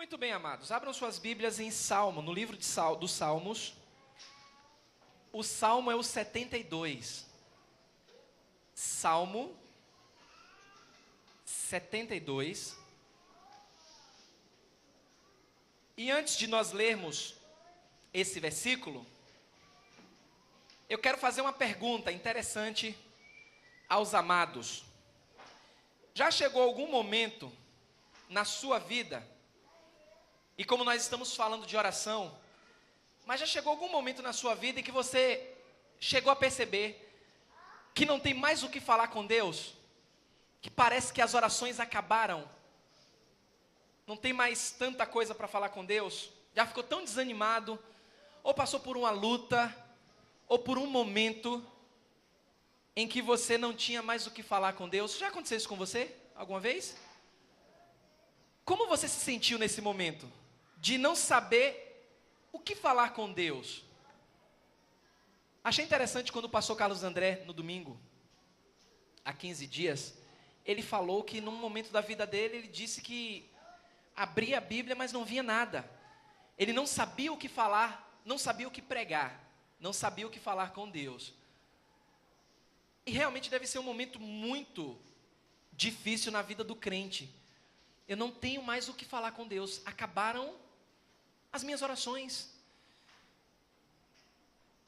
Muito bem, amados. Abram suas Bíblias em Salmo, no livro dos Salmos. O Salmo é o 72. Salmo 72. E antes de nós lermos esse versículo, eu quero fazer uma pergunta interessante aos amados. Já chegou algum momento na sua vida, e como nós estamos falando de oração, mas já chegou algum momento na sua vida em que você chegou a perceber que não tem mais o que falar com Deus? Que parece que as orações acabaram? Não tem mais tanta coisa para falar com Deus? Já ficou tão desanimado? Ou passou por uma luta? Ou por um momento em que você não tinha mais o que falar com Deus? Já aconteceu isso com você alguma vez? Como você se sentiu nesse momento? De não saber o que falar com Deus? Achei interessante quando o pastor Carlos André, no domingo, há 15 dias, ele falou que num momento da vida dele, ele disse que abria a Bíblia, mas não via nada. Ele não sabia o que falar, não sabia o que pregar, não sabia o que falar com Deus. E realmente deve ser um momento muito difícil na vida do crente. Eu não tenho mais o que falar com Deus. Acabaram as minhas orações.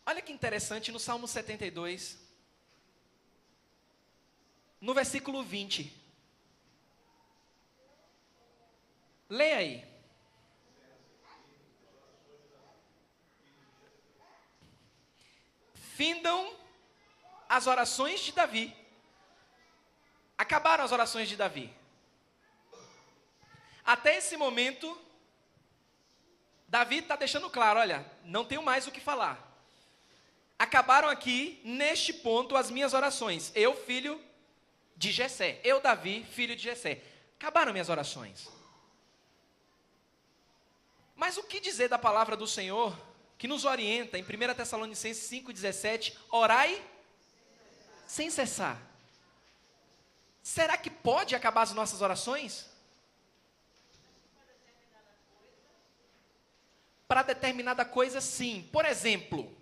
Olha que interessante, no Salmo 72, no versículo 20. Leia aí. Findam as orações de Davi. Acabaram as orações de Davi. Até esse momento, Davi está deixando claro, olha, não tenho mais o que falar. Acabaram aqui, neste ponto, as minhas orações. Eu, filho de Jessé. Eu, Davi, filho de Jessé. Acabaram minhas orações. Mas o que dizer da palavra do Senhor, que nos orienta, em 1 Tessalonicenses 5,17, orai sem cessar. Será que pode acabar as nossas orações? Para determinada coisa, sim. Por exemplo,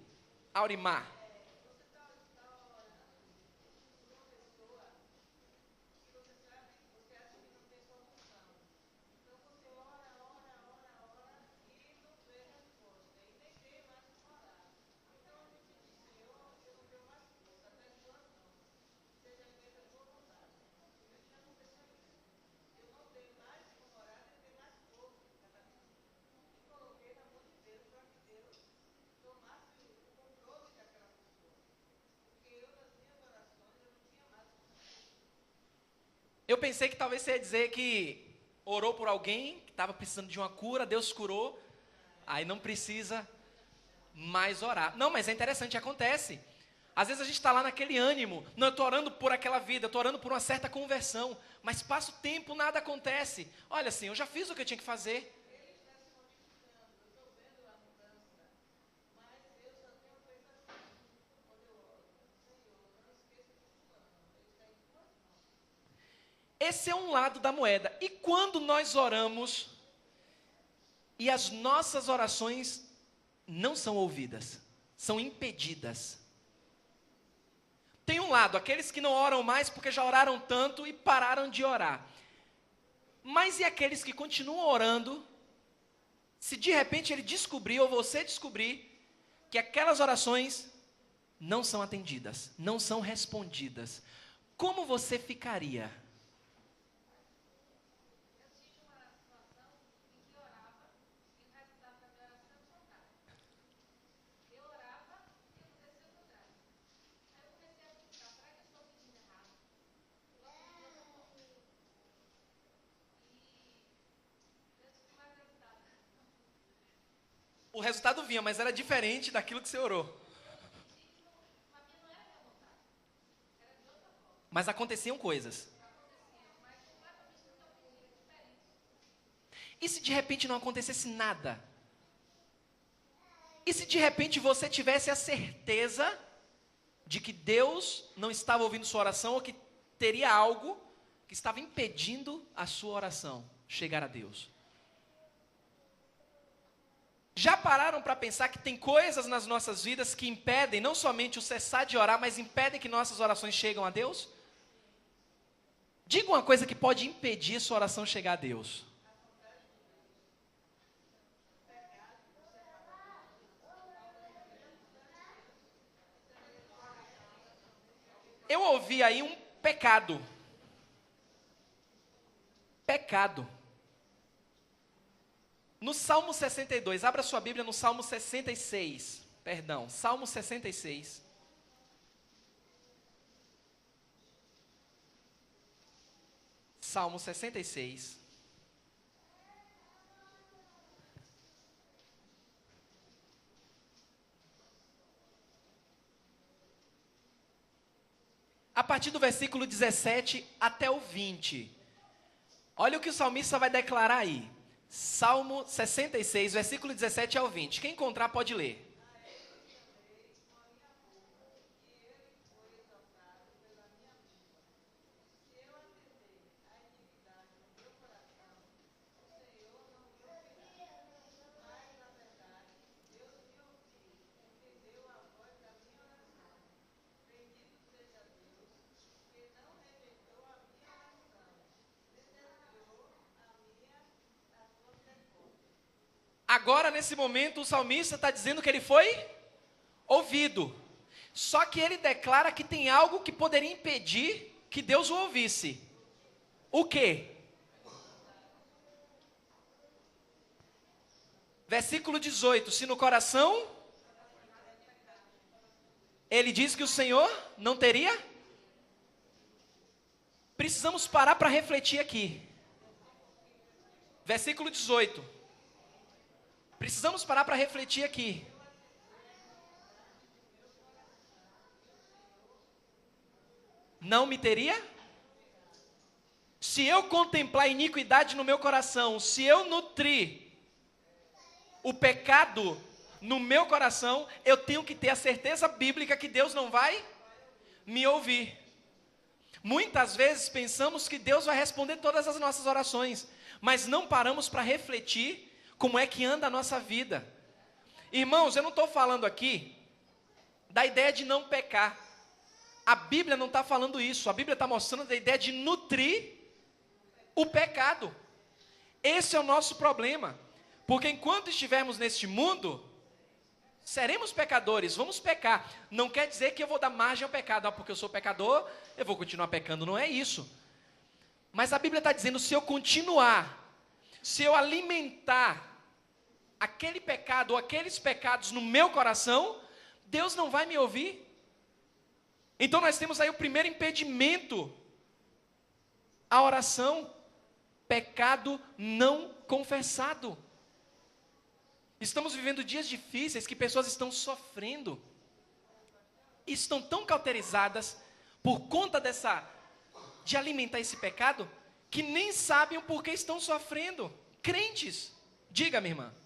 Aurimar. Eu pensei que talvez você ia dizer que orou por alguém que estava precisando de uma cura, Deus curou, aí não precisa mais orar. Não, mas é interessante, acontece. Às vezes a gente está lá naquele ânimo, não, eu estou orando por aquela vida, eu estou orando por uma certa conversão, mas passa o tempo, nada acontece. Olha assim, eu já fiz o que eu tinha que fazer. Esse é um lado da moeda. E quando nós oramos e as nossas orações não são ouvidas, são impedidas. Tem um lado, aqueles que não oram mais porque já oraram tanto e pararam de orar. Mas e aqueles que continuam orando, se de repente ele descobrir ou você descobrir que aquelas orações não são atendidas, não são respondidas, como você ficaria? O resultado vinha, mas era diferente daquilo que você orou. Mas aconteciam coisas. E se de repente não acontecesse nada? E se de repente você tivesse a certeza de que Deus não estava ouvindo sua oração ou que teria algo que estava impedindo a sua oração chegar a Deus? Já pararam para pensar que tem coisas nas nossas vidas que impedem não somente o cessar de orar, mas impedem que nossas orações cheguem a Deus? Diga uma coisa que pode impedir sua oração chegar a Deus. Eu ouvi aí um pecado. Pecado. No Salmo 62, abra sua Bíblia no Salmo 66. Perdão, Salmo 66. Salmo 66. A partir do versículo 17 até o 20. Olha o que o salmista vai declarar aí. Salmo 66, versículo 17 ao 20. Quem encontrar pode ler. Agora, nesse momento, o salmista está dizendo que ele foi ouvido. Só que ele declara que tem algo que poderia impedir que Deus o ouvisse. O quê? Versículo 18. Se no coração, ele diz que o Senhor não teria. Precisamos parar para refletir aqui. Versículo 18. Precisamos parar para refletir aqui. Não me teria? Se eu contemplar iniquidade no meu coração, se eu nutrir o pecado no meu coração, eu tenho que ter a certeza bíblica que Deus não vai me ouvir. Muitas vezes pensamos que Deus vai responder todas as nossas orações, mas não paramos para refletir como é que anda a nossa vida. Irmãos, eu não estou falando aqui da ideia de não pecar. A Bíblia não está falando isso. A Bíblia está mostrando a ideia de nutrir o pecado. Esse é o nosso problema. Porque enquanto estivermos neste mundo, seremos pecadores, vamos pecar. Não quer dizer que eu vou dar margem ao pecado. Porque eu sou pecador, eu vou continuar pecando. Não é isso. Mas a Bíblia está dizendo, se eu continuar, se eu alimentar aquele pecado ou aqueles pecados no meu coração, Deus não vai me ouvir. Então nós temos aí o primeiro impedimento à oração: pecado não confessado. Estamos vivendo dias difíceis que pessoas estão sofrendo, estão tão cauterizadas por conta de alimentar esse pecado, que nem sabem o porquê estão sofrendo. Crentes, diga, minha irmã.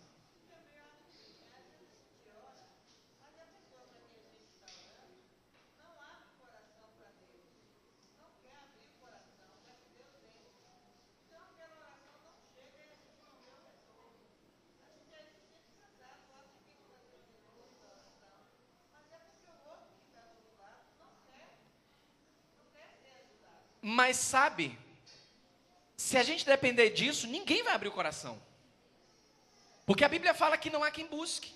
Mas sabe, se a gente depender disso, ninguém vai abrir o coração. Porque a Bíblia fala que não há quem busque,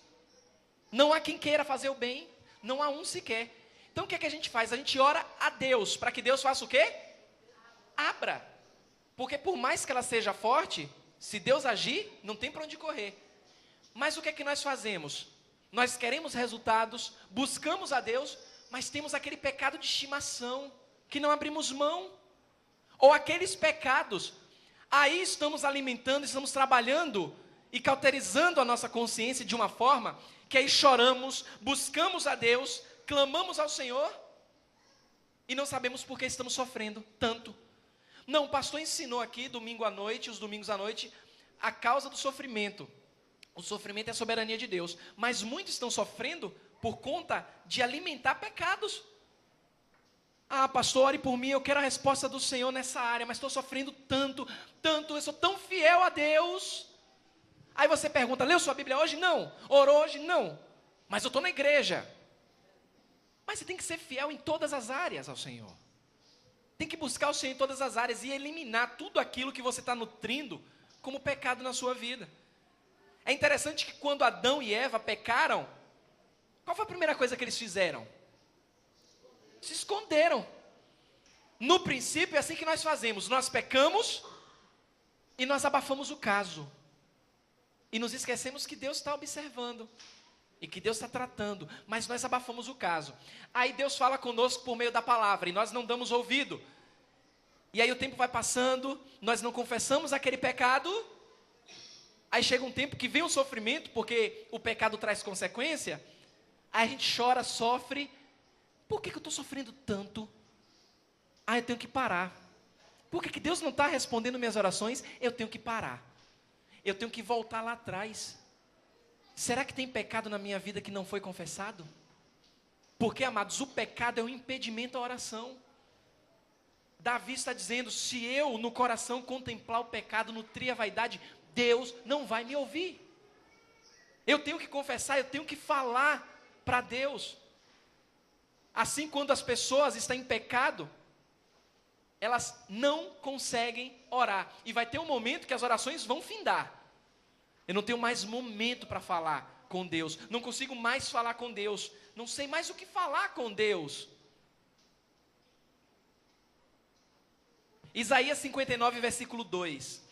não há quem queira fazer o bem, não há um sequer. Então o que é que a gente faz? A gente ora a Deus, para que Deus faça o quê? Abra. Porque por mais que ela seja forte, se Deus agir, não tem para onde correr. Mas o que é que nós fazemos? Nós queremos resultados, buscamos a Deus, mas temos aquele pecado de estimação, que não abrimos mão. Ou aqueles pecados, aí estamos alimentando, estamos trabalhando e cauterizando a nossa consciência de uma forma que aí choramos, buscamos a Deus, clamamos ao Senhor e não sabemos por que estamos sofrendo tanto. Não, o pastor ensinou aqui domingo à noite, os domingos à noite, a causa do sofrimento. O sofrimento é a soberania de Deus, mas muitos estão sofrendo por conta de alimentar pecados. Ah, pastor, ore por mim, eu quero a resposta do Senhor nessa área, mas estou sofrendo tanto, eu sou tão fiel a Deus. Aí você pergunta, leu sua Bíblia hoje? Não. Orou hoje? Não. Mas eu estou na igreja. Mas você tem que ser fiel em todas as áreas ao Senhor. Tem que buscar o Senhor em todas as áreas e eliminar tudo aquilo que você está nutrindo como pecado na sua vida. É interessante que quando Adão e Eva pecaram, qual foi a primeira coisa que eles fizeram? Se esconderam. No princípio é assim que nós fazemos. Nós pecamos e nós abafamos o caso. E nos esquecemos que Deus está observando. E que Deus está tratando. Mas nós abafamos o caso. Aí Deus fala conosco por meio da palavra. E nós não damos ouvido. E aí o tempo vai passando. Nós não confessamos aquele pecado. Aí chega um tempo que vem o sofrimento. Porque o pecado traz consequência. Aí a gente chora, sofre. Por que eu estou sofrendo tanto? Ah, eu tenho que parar. Por que Deus não está respondendo minhas orações? Eu tenho que parar. Eu tenho que voltar lá atrás. Será que tem pecado na minha vida que não foi confessado? Porque, amados, o pecado é um impedimento à oração. Davi está dizendo, se eu no coração contemplar o pecado, nutrir a vaidade, Deus não vai me ouvir. Eu tenho que confessar, eu tenho que falar para Deus. Assim, quando as pessoas estão em pecado, elas não conseguem orar. E vai ter um momento que as orações vão findar. Eu não tenho mais momento para falar com Deus. Não consigo mais falar com Deus. Não sei mais o que falar com Deus. Isaías 59, versículo 2.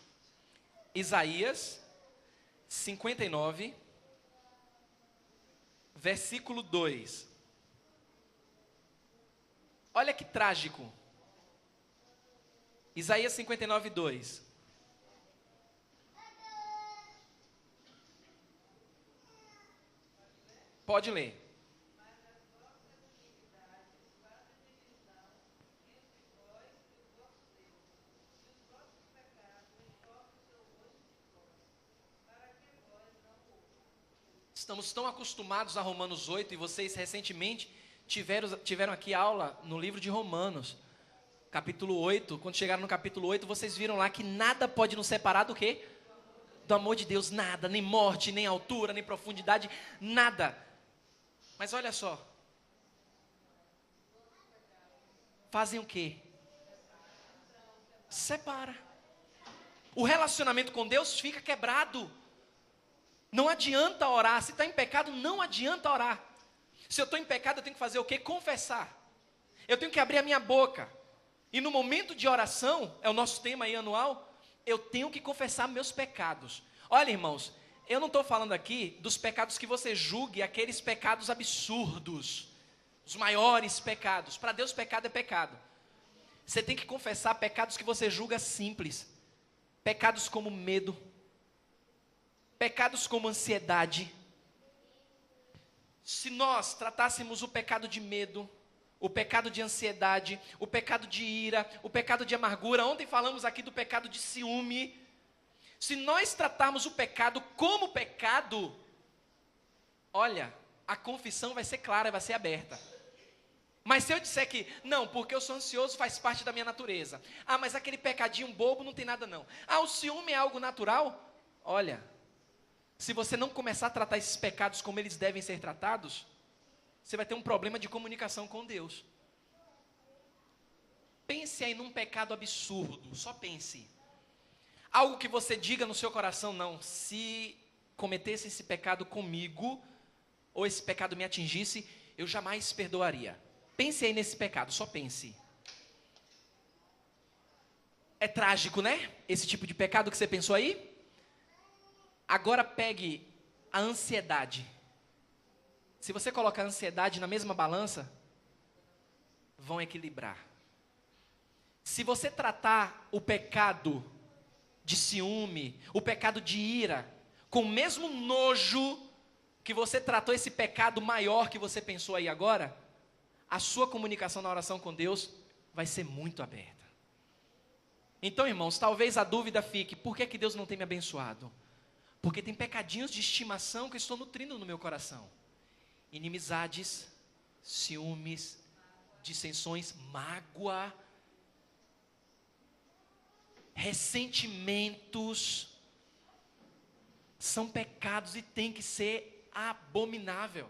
Isaías 59, versículo 2. Olha que trágico. Isaías 59, 2. Pode ler. Estamos tão acostumados a Romanos 8 e vocês recentemente tiveram aqui aula no livro de Romanos, capítulo 8. Quando chegaram no capítulo 8, vocês viram lá que nada pode nos separar do quê? Do amor de Deus, nada, nem morte, nem altura, nem profundidade, nada. Mas olha só. Fazem o quê? Separa. O relacionamento com Deus fica quebrado. Não adianta orar. Se está em pecado, não adianta orar. Se eu estou em pecado, eu tenho que fazer o quê? Confessar. Eu tenho que abrir a minha boca. E no momento de oração, é o nosso tema aí anual, eu tenho que confessar meus pecados. Olha, irmãos, eu não estou falando aqui dos pecados que você julgue, aqueles pecados absurdos, os maiores pecados. Para Deus, pecado é pecado. Você tem que confessar pecados que você julga simples. Pecados como medo. Pecados como ansiedade. Se nós tratássemos o pecado de medo, o pecado de ansiedade, o pecado de ira, o pecado de amargura, ontem falamos aqui do pecado de ciúme. Se nós tratarmos o pecado como pecado, olha, a confissão vai ser clara, vai ser aberta. Mas se eu disser que, não, porque eu sou ansioso, faz parte da minha natureza. Ah, mas aquele pecadinho bobo não tem nada não. Ah, o ciúme é algo natural? Olha, se você não começar a tratar esses pecados como eles devem ser tratados, você vai ter um problema de comunicação com Deus. Pense aí num pecado absurdo, só pense. Algo que você diga no seu coração, não, se cometesse esse pecado comigo, ou esse pecado me atingisse, eu jamais perdoaria. Pense aí nesse pecado, só pense. É trágico, né? Esse tipo de pecado que você pensou aí? Agora pegue a ansiedade. Se você colocar a ansiedade na mesma balança, vão equilibrar. Se você tratar o pecado de ciúme, o pecado de ira, com o mesmo nojo que você tratou esse pecado maior que você pensou aí agora, a sua comunicação na oração com Deus vai ser muito aberta. Então, irmãos, talvez a dúvida fique, por que Deus não tem me abençoado? Porque tem pecadinhos de estimação que eu estou nutrindo no meu coração. Inimizades, ciúmes, dissensões, mágoa, ressentimentos. são pecados e tem que ser abominável.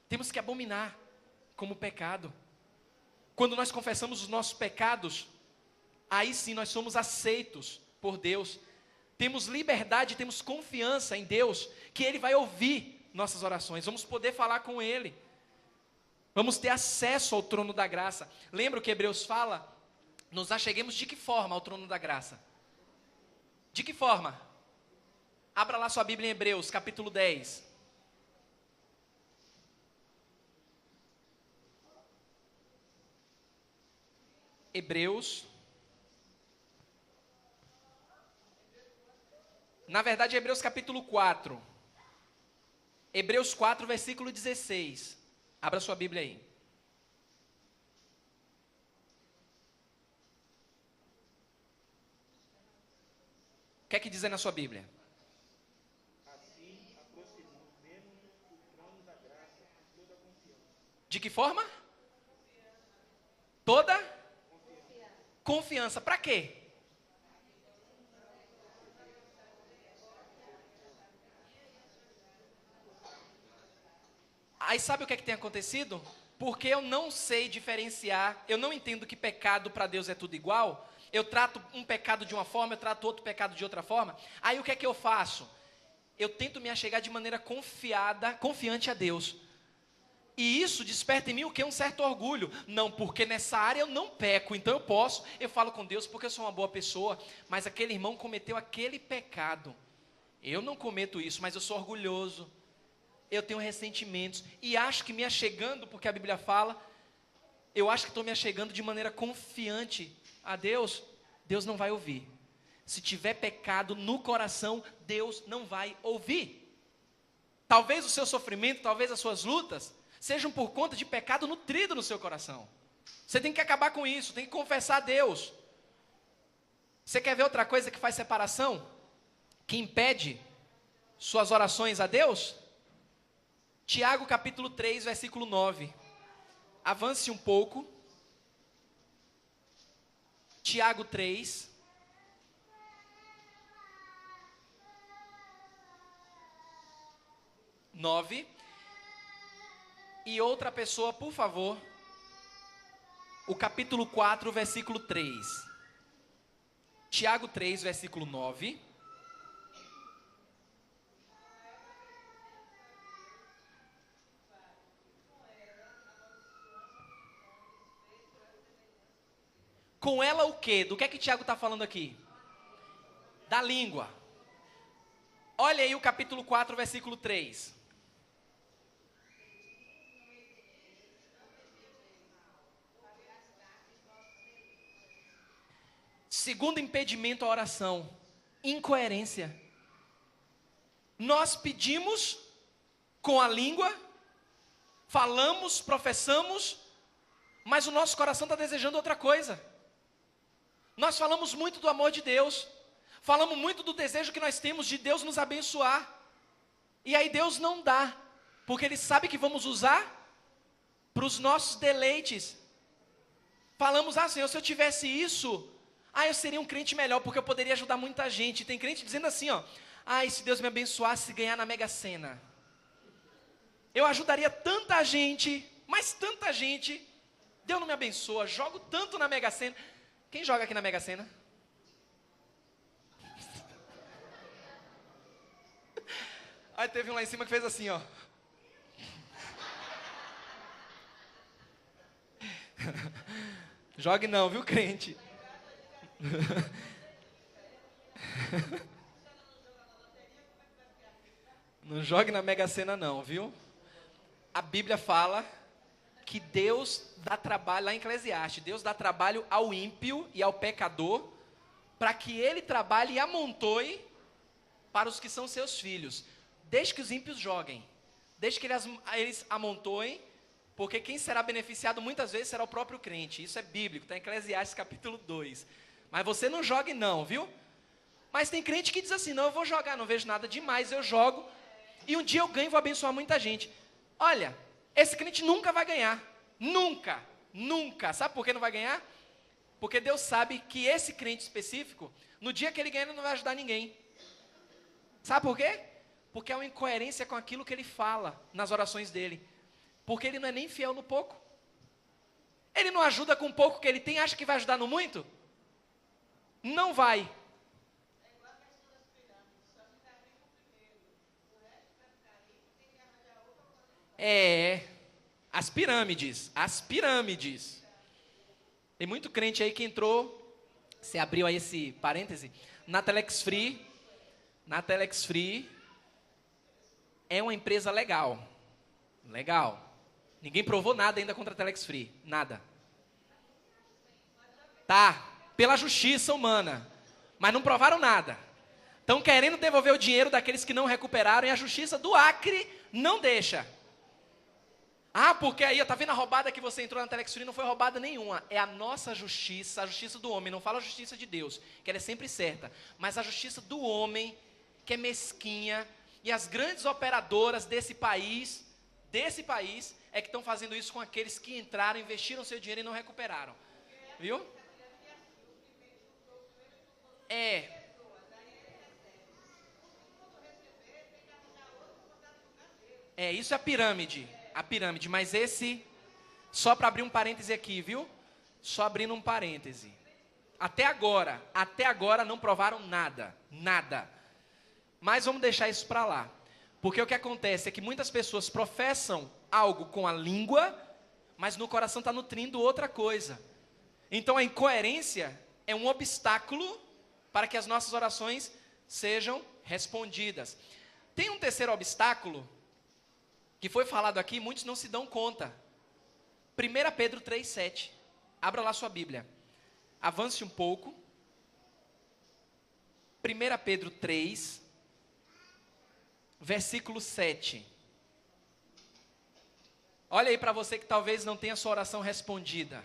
Temos que abominar como pecado. Quando nós confessamos os nossos pecados, aí sim nós somos aceitos por Deus. Temos liberdade, temos confiança em Deus, que Ele vai ouvir nossas orações. Vamos poder falar com Ele. Vamos ter acesso ao trono da graça. Lembra o que Hebreus fala? Nos acheguemos de que forma ao trono da graça? De que forma? Abra lá sua Bíblia em Hebreus, capítulo 10. Hebreus. Na verdade, Hebreus capítulo 4. Hebreus 4, versículo 16. Abra sua Bíblia aí. O que é que diz aí na sua Bíblia? Assim, aproximemos do trono da graça com toda a confiança. De que forma? Toda confiança. Para quê? Aí sabe o que é que tem acontecido? Porque eu não sei diferenciar, eu não entendo que pecado para Deus é tudo igual. Eu trato um pecado de uma forma, eu trato outro pecado de outra forma. Aí o que é que eu faço? Eu tento me achegar de maneira confiante a Deus. E isso desperta em mim o quê? Um certo orgulho. Não, porque nessa área eu não peco, então eu posso. Eu falo com Deus porque eu sou uma boa pessoa, mas aquele irmão cometeu aquele pecado. Eu não cometo isso, mas eu sou orgulhoso. Eu tenho ressentimentos e acho que me achegando, porque a Bíblia fala, eu acho que estou me achegando de maneira confiante a Deus. Deus não vai ouvir. Se tiver pecado no coração, Deus não vai ouvir. Talvez o seu sofrimento, talvez as suas lutas sejam por conta de pecado nutrido no seu coração. Você tem que acabar com isso, tem que confessar a Deus. Você quer ver outra coisa que faz separação? Que impede suas orações a Deus? Tiago capítulo 3, versículo 9. Avance um pouco. Tiago 3. E outra pessoa, por favor. O capítulo 4, versículo 3. Tiago 3, versículo 9. Com ela o quê? Do que é que Tiago está falando aqui? Da língua. Olha aí o capítulo 4, versículo 3. Segundo impedimento à oração, incoerência. Nós pedimos com a língua, falamos, professamos, mas o nosso coração está desejando outra coisa. Nós falamos muito do amor de Deus, falamos muito do desejo que nós temos de Deus nos abençoar, e aí Deus não dá, porque Ele sabe que vamos usar para os nossos deleites. Falamos, Senhor, se eu tivesse isso, eu seria um crente melhor, porque eu poderia ajudar muita gente. Tem crente dizendo assim, se Deus me abençoasse e ganhar na Mega Sena, eu ajudaria tanta gente, mas tanta gente. Deus não me abençoa, jogo tanto na Mega Sena. Quem joga aqui na Mega Sena? Aí teve um lá em cima que fez assim, Jogue não, viu, crente? Não jogue na Mega Sena não, viu? A Bíblia fala que Deus dá trabalho, lá em Eclesiastes, Deus dá trabalho ao ímpio e ao pecador, para que ele trabalhe e amontoe para os que são seus filhos. Deixe que os ímpios joguem, deixe que eles amontoem, porque quem será beneficiado muitas vezes será o próprio crente. Isso é bíblico, está em Eclesiastes capítulo 2. Mas você não jogue não, viu? Mas tem crente que diz assim, não, eu vou jogar, não vejo nada demais, eu jogo, e um dia eu ganho e vou abençoar muita gente. Olha, esse crente nunca vai ganhar. Nunca, nunca. Sabe por que não vai ganhar? Porque Deus sabe que esse crente específico, no dia que ele ganhar, ele não vai ajudar ninguém. Sabe por quê? Porque há uma incoerência com aquilo que ele fala nas orações dele. Porque ele não é nem fiel no pouco. Ele não ajuda com o pouco que ele tem, acha que vai ajudar no muito? Não vai. As pirâmides. Tem muito crente aí que entrou, você abriu aí esse parêntese, na Telex Free é uma empresa legal. Ninguém provou nada ainda contra a Telex Free, nada. Tá, pela justiça humana, mas não provaram nada. Estão querendo devolver o dinheiro daqueles que não recuperaram e a justiça do Acre não deixa. Ah, porque aí, tá vendo a roubada que você entrou na Telex Free? Não foi roubada nenhuma. É a nossa justiça, a justiça do homem. Não fala a justiça de Deus, que ela é sempre certa. Mas a justiça do homem, que é mesquinha. E as grandes operadoras desse país, é que estão fazendo isso com aqueles que entraram, investiram seu dinheiro e não recuperaram. Viu? Isso é a pirâmide, mas esse, só para abrir um parêntese aqui, viu? Só abrindo um parêntese. Até agora não provaram nada. Mas vamos deixar isso para lá. Porque o que acontece é que muitas pessoas professam algo com a língua, mas no coração está nutrindo outra coisa. Então a incoerência é um obstáculo para que as nossas orações sejam respondidas. Tem um terceiro obstáculo que foi falado aqui, muitos não se dão conta. 1 Pedro 3,7. Abra lá sua Bíblia. Avance um pouco. 1 Pedro 3, versículo 7. Olha aí para você que talvez não tenha sua oração respondida.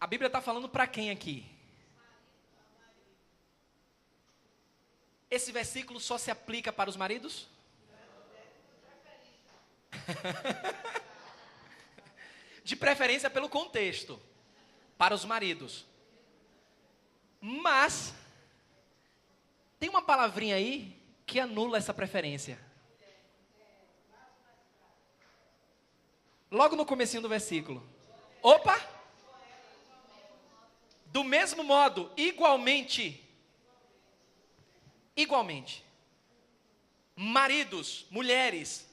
A Bíblia está falando para quem aqui? Esse versículo só se aplica para os maridos? De preferência pelo contexto. Para os maridos. Mas, tem uma palavrinha aí que anula essa preferência. Logo no comecinho do versículo. Opa! Do mesmo modo, igualmente, maridos, mulheres,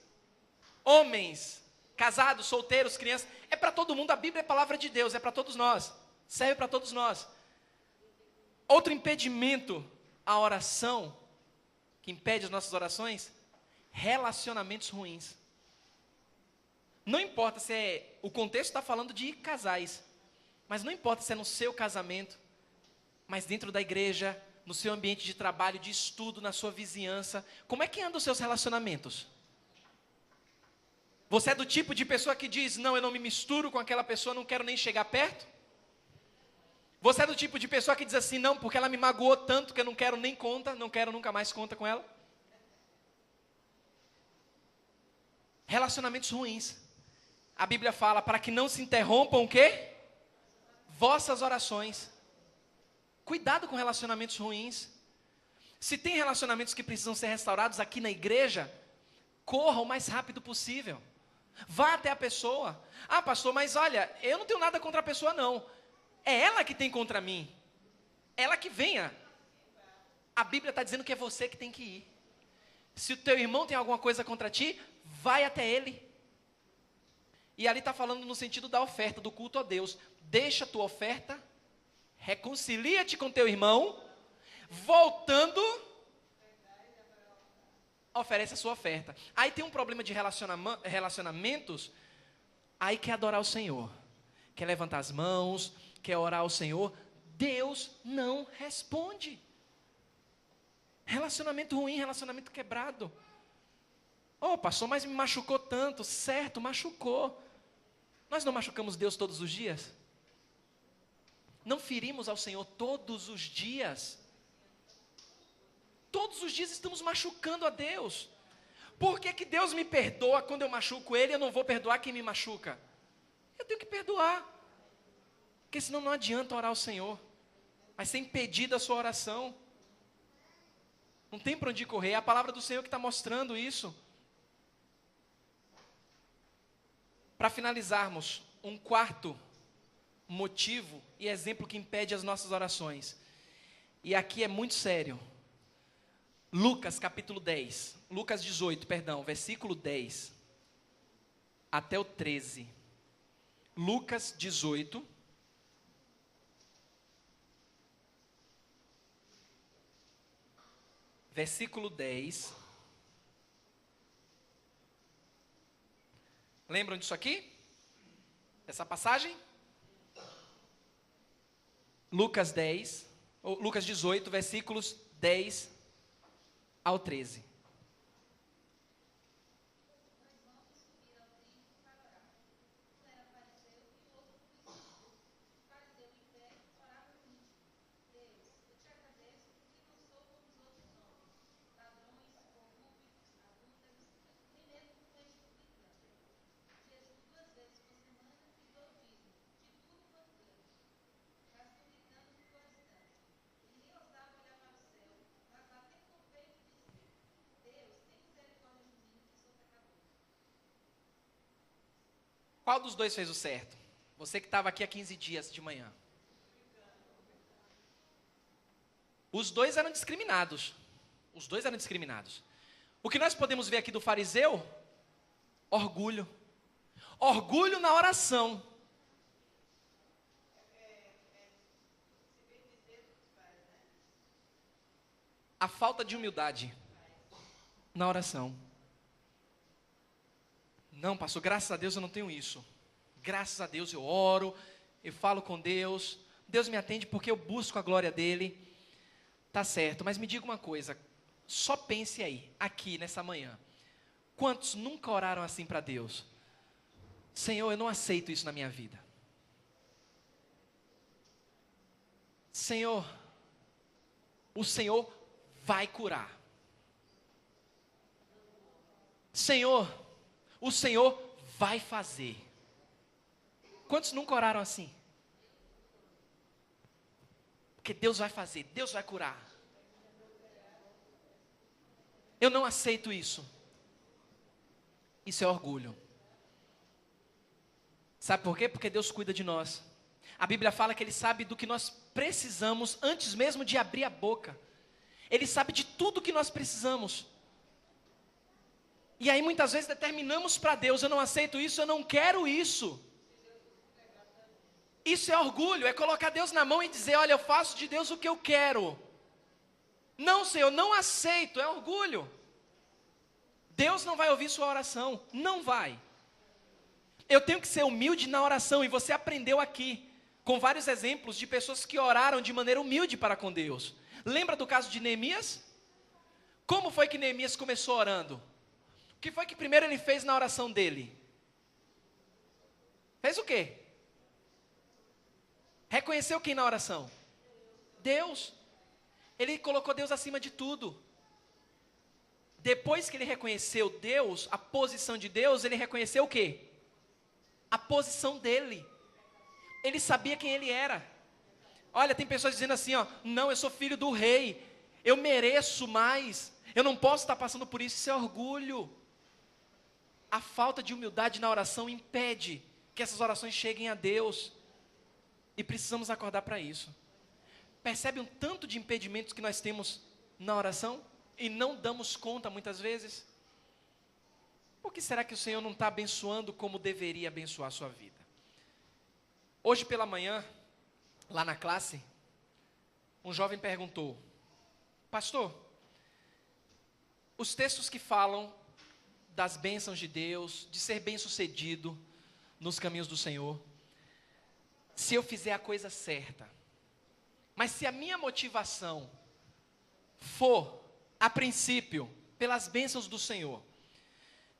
homens, casados, solteiros, crianças, é para todo mundo, a Bíblia é a palavra de Deus, é para todos nós, serve para todos nós. Outro impedimento à oração, que impede as nossas orações, relacionamentos ruins. Não importa se o contexto está falando de casais, mas não importa se é no seu casamento, mas dentro da igreja, no seu ambiente de trabalho, de estudo, na sua vizinhança. Como é que andam os seus relacionamentos? Você é do tipo de pessoa que diz, não, eu não me misturo com aquela pessoa, não quero nem chegar perto? Você é do tipo de pessoa que diz assim, não, porque ela me magoou tanto que eu não quero nem conta, não quero nunca mais conta com ela? Relacionamentos ruins. A Bíblia fala, para que não se interrompam o quê? Vossas orações. Cuidado com relacionamentos ruins. Se tem relacionamentos que precisam ser restaurados aqui na igreja, corra o mais rápido possível. Vá até a pessoa. Ah, pastor, mas olha, eu não tenho nada contra a pessoa não. É ela que tem contra mim. Ela que venha. A Bíblia está dizendo que é você que tem que ir. Se o teu irmão tem alguma coisa contra ti, vai até ele. E ali está falando no sentido da oferta, do culto a Deus. Deixa a tua oferta, reconcilia-te com teu irmão, voltando, oferece a sua oferta. Aí tem um problema de relacionamentos, aí quer adorar o Senhor, quer levantar as mãos, quer orar ao Senhor, Deus não responde. Relacionamento ruim, relacionamento quebrado. Oh, pastor, mas me machucou tanto. Certo, machucou. Nós não machucamos Deus todos os dias? Não ferimos ao Senhor todos os dias? Todos os dias estamos machucando a Deus. Por que que Deus me perdoa quando eu machuco Ele e eu não vou perdoar quem me machuca? Eu tenho que perdoar. Porque senão não adianta orar ao Senhor. Vai ser impedida a sua oração. Não tem para onde correr. É a palavra do Senhor que está mostrando isso. Para finalizarmos, um quarto motivo e exemplo que impede as nossas orações. E aqui é muito sério. Lucas capítulo 10, Lucas 18, perdão, versículo 10 até o 13. Lucas 18, versículo 10. Lembram disso aqui? Essa passagem? Lucas 10, ou Lucas 18, versículos 10 ao 13. Qual dos dois fez o certo? Você que estava aqui há 15 dias de manhã. Os dois eram discriminados. Os dois eram discriminados. O que nós podemos ver aqui do fariseu? Orgulho. Orgulho na oração. A falta de humildade na oração. Não, pastor, graças a Deus eu não tenho isso. Graças a Deus eu oro, eu falo com Deus. Deus me atende porque eu busco a glória dEle. Tá certo, mas me diga uma coisa. Só pense aí, aqui nessa manhã. Quantos nunca oraram assim para Deus? Senhor, eu não aceito isso na minha vida. Senhor, o Senhor vai curar. Senhor, o Senhor vai fazer. Quantos nunca oraram assim? Porque Deus vai fazer, Deus vai curar. Eu não aceito isso. Isso é orgulho. Sabe por quê? Porque Deus cuida de nós. A Bíblia fala que Ele sabe do que nós precisamos antes mesmo de abrir a boca. Ele sabe de tudo que nós precisamos. E aí muitas vezes determinamos para Deus, eu não aceito isso, eu não quero isso. Isso é orgulho, é colocar Deus na mão e dizer, olha, eu faço de Deus o que eu quero. Não, Senhor, não aceito, é orgulho. Deus não vai ouvir sua oração, não vai. Eu tenho que ser humilde na oração, e você aprendeu aqui, com vários exemplos de pessoas que oraram de maneira humilde para com Deus. Lembra do caso de Neemias? Como foi que Neemias começou orando? O que foi que primeiro ele fez na oração dele? Fez o quê? Reconheceu quem na oração? Deus. Ele colocou Deus acima de tudo. Depois que ele reconheceu Deus, a posição de Deus, ele reconheceu o quê? A posição dele. Ele sabia quem ele era. Olha, tem pessoas dizendo assim, ó, não, eu sou filho do rei, eu mereço mais, eu não posso estar passando por isso, isso é orgulho. A falta de humildade na oração impede que essas orações cheguem a Deus. E precisamos acordar para isso. Percebe um tanto de impedimentos que nós temos na oração? E não damos conta muitas vezes? Por que será que o Senhor não está abençoando como deveria abençoar a sua vida? Hoje pela manhã, lá na classe, um jovem perguntou, pastor, os textos que falam das bênçãos de Deus, de ser bem-sucedido nos caminhos do Senhor, se eu fizer a coisa certa, mas se a minha motivação for, a princípio, pelas bênçãos do Senhor,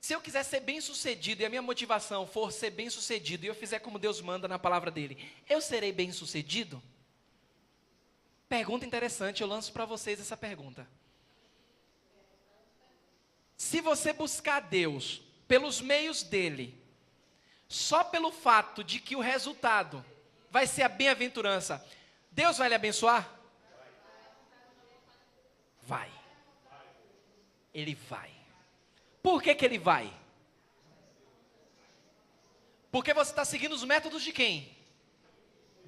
Se eu quiser ser bem-sucedido e a minha motivação for ser bem-sucedido e eu fizer como Deus manda na palavra dele, eu serei bem-sucedido? Pergunta interessante, eu lanço para vocês essa pergunta. Se você buscar Deus pelos meios dele, só pelo fato de que o resultado vai ser a bem-aventurança, Deus vai lhe abençoar? Vai. Ele vai. Por que que ele vai? Porque você está seguindo os métodos de quem?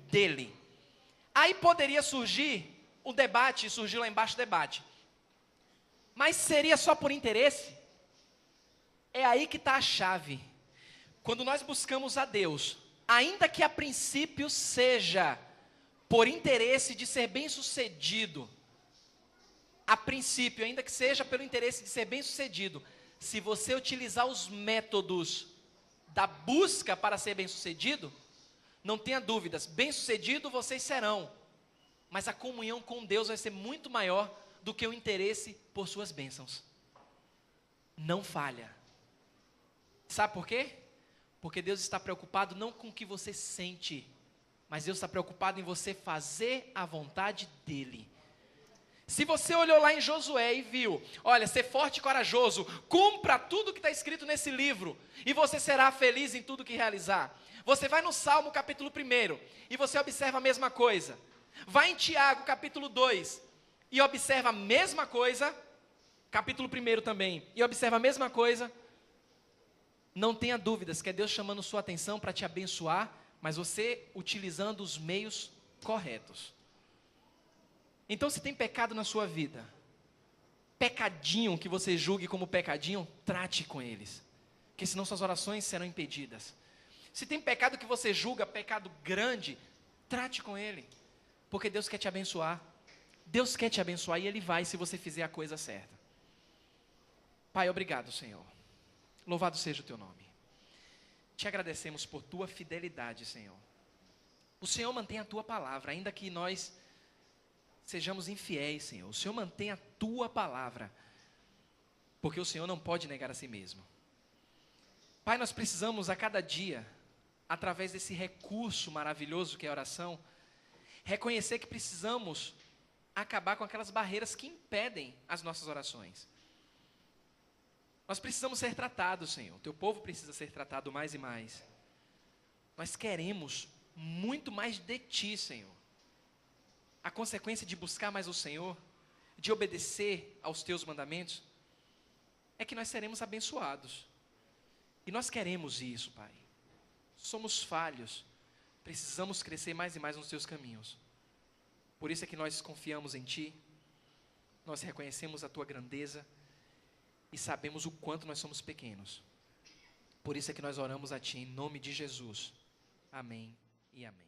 Dele. Aí poderia surgir um debate, surgiu lá embaixo o debate. Mas seria só por interesse? É aí que está a chave. Quando nós buscamos a Deus, ainda que a princípio seja por interesse de ser bem-sucedido, a princípio, ainda que seja pelo interesse de ser bem-sucedido, se você utilizar os métodos da busca para ser bem-sucedido, não tenha dúvidas, bem-sucedido vocês serão, mas a comunhão com Deus vai ser muito maior do que o interesse por suas bênçãos. Não falha. Sabe por quê? Porque Deus está preocupado não com o que você sente, mas Deus está preocupado em você fazer a vontade dEle. Se você olhou lá em Josué e viu, olha, ser forte e corajoso, cumpra tudo que está escrito nesse livro, e você será feliz em tudo que realizar. Você vai no Salmo capítulo 1, e você observa a mesma coisa. Vai em Tiago capítulo 2, e observa a mesma coisa, capítulo 1 também, e observa a mesma coisa. Não tenha dúvidas que é Deus chamando sua atenção para te abençoar, mas você utilizando os meios corretos. Então, se tem pecado na sua vida, pecadinho que você julgue como pecadinho, trate com eles, porque senão suas orações serão impedidas. Se tem pecado que você julga pecado grande, trate com ele, porque Deus quer te abençoar. Deus quer te abençoar e Ele vai se você fizer a coisa certa. Pai, obrigado, Senhor. Louvado seja o Teu nome. Te agradecemos por Tua fidelidade, Senhor. O Senhor mantém a Tua palavra, ainda que nós sejamos infiéis, Senhor. O Senhor mantém a Tua palavra, porque o Senhor não pode negar a si mesmo. Pai, nós precisamos a cada dia, através desse recurso maravilhoso que é a oração, reconhecer que precisamos acabar com aquelas barreiras que impedem as nossas orações. Nós precisamos ser tratados, Senhor. O Teu povo precisa ser tratado mais e mais. Nós queremos muito mais de Ti, Senhor. A consequência de buscar mais o Senhor, de obedecer aos Teus mandamentos, é que nós seremos abençoados. E nós queremos isso, Pai. Somos falhos, precisamos crescer mais e mais nos Teus caminhos. Por isso é que nós confiamos em Ti, nós reconhecemos a Tua grandeza e sabemos o quanto nós somos pequenos. Por isso é que nós oramos a Ti em nome de Jesus. Amém e amém.